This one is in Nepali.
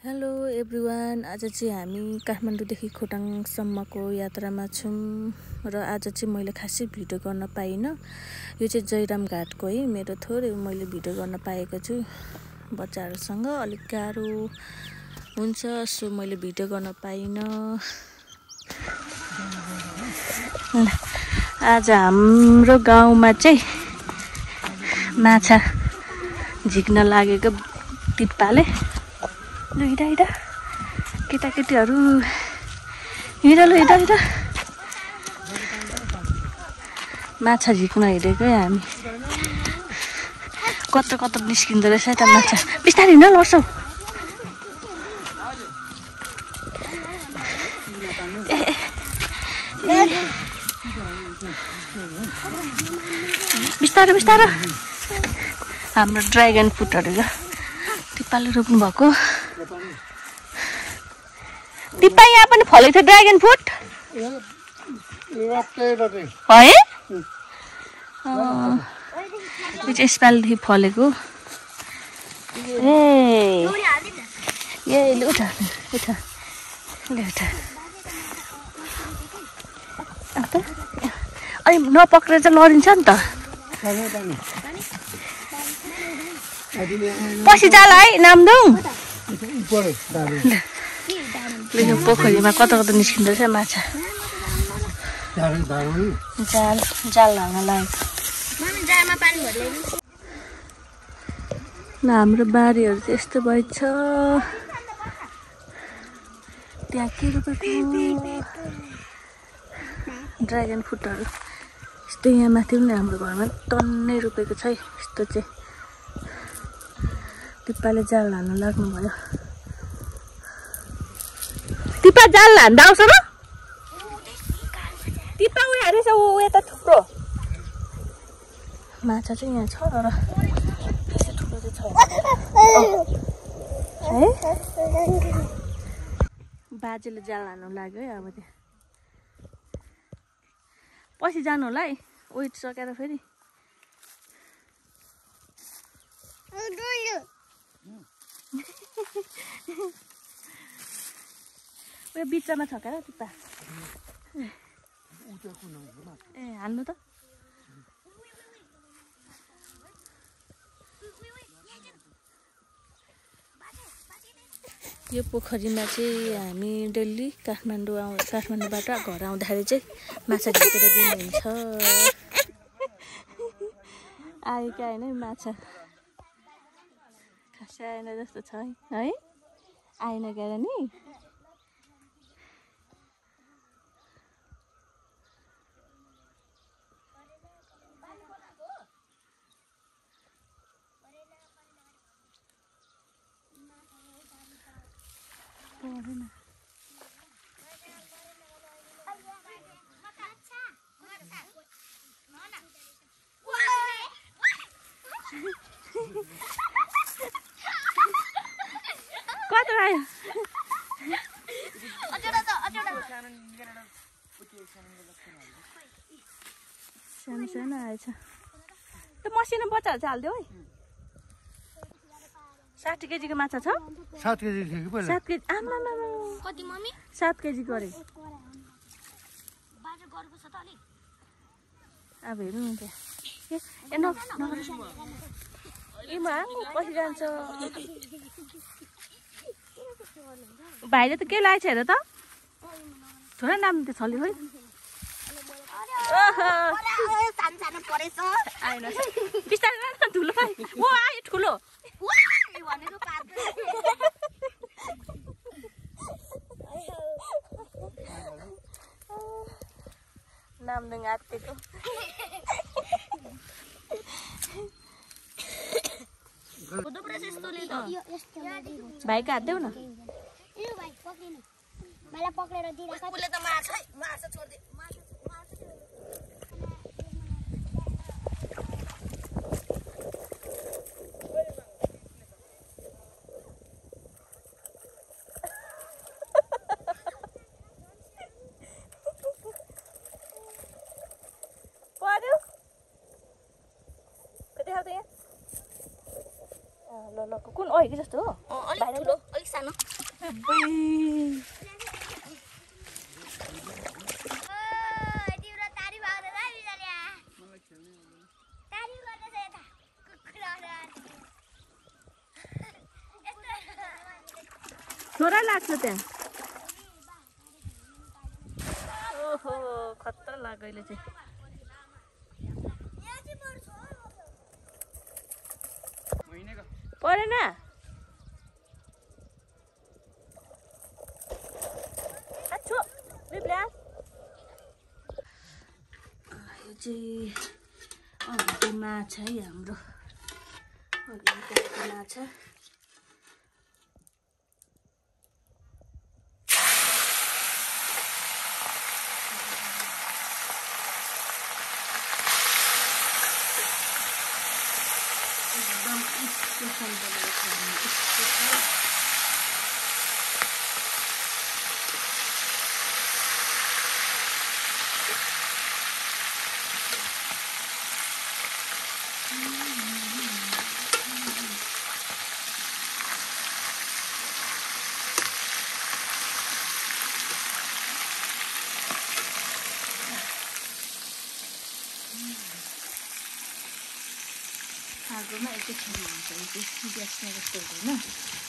हेलो एभ्रिवान, आज चाहिँ हामी काठमाडौँदेखि खोटाङसम्मको यात्रामा छौँ र आज चाहिँ मैले खासै भिडियो गर्न पाइनँ। यो चाहिँ जयराम घाटको है, मेरो थोरै मैले भिडियो गर्न पाएको छु। बच्चाहरूसँग अलिक गाह्रो हुन्छ, सो मैले भिडियो गर्न पाइनँ। आज हाम्रो गाउँमा चाहिँ माछा झिक्न लागेको टिप्पाले। हिँड केटाकेटीहरू हिँड माछा झिक्न हिँडेको हामी। कत्रो निस्किँदो रहेछ त माछा। बिस्तारै हिँड लड्छौ। बिस्तारो हाम्रो ड्रागन फ्रुटहरू टिप्पाले रोप्नु भएको। टिप्पा यहाँ पनि फलेको थियो ड्रागन फ्रुट है। यो चाहिँ यसपालिदेखि फलेको। ए लु उठ अनि नपक्रेर चाहिँ लडिन्छ नि त। पछि जाल है नामदुङ। यो पोखरीमा कता निस्किँदो रहेछ माछा। जाल हाल्न लागेको। हाम्रो बारीहरू चाहिँ यस्तो भएछ। त्यहाँ के रोपेको ड्रागन फ्रुटहरू यस्तो। यहाँ माथि पनि हाम्रो घरमा टन्नै रोपेको छ है। यस्तो चाहिँ टिप्पाले जाल हाल्न लाग्नु भयो। टिप्पा जाल हान्दा आउँछ र? टिप्पा उयो रहेछ, ऊ यता थुप्रो माछा चाहिँ यहाँ छ र त्यस्तो ठुलो चाहिँ छैन है। बाजेले जाल हाल्नु लाग्यो है। अब त्यहाँ पछि जानु होला है। वेट सकेर फेरि उयो बिचमा छ क्या टिप्पा। ए हाल्नु त। यो पोखरीमा चाहिँ हामी डेली काठमाडौँबाट घर आउँदाखेरि चाहिँ माछा झिकेर दिनुहुन्छ। आयो क्या होइन माछा। खासै आएन जस्तो छ है। आएन क्या नि। कता आयो? सानो आएछ। त्यो मसिनो बच्चाहरू चाहिँ हालिदियो है। 60 केजीको माछा छ। 7 केजी थियो कि पहिला। 7 केजी। आमा कति मम्मी? 7 केजी गरे। अब हेर्नु न त्यहाँ। पछि जान्छ। भाइले त के लागेको छ हेर त। थोरै नाम त छल्यो है। आएन बिस्तारै ठुलो भाइ। ओ आयो ठुलो। नामदुङ आत्तिको। भाइको हात देऊ न। मलाई पक्रेर दिइराख। उसले त मार्छ है, मार्छ छोड्दे। पर्यो कति खालको यहाँ? ल कुन ओइ कि जस्तो हो? अलिक ठुलो, अलिक सानो। छोरा लाग्छ त्यहाँ ओहो खतरा लाग्यो अहिले चाहिँ परेन यो चाहिँ माछा है हाम्रो माछा एकदम स्पेशल बनाएको आगोमा एकैछिनमा हुन्छ ग्यासमा जस्तो हुँदैन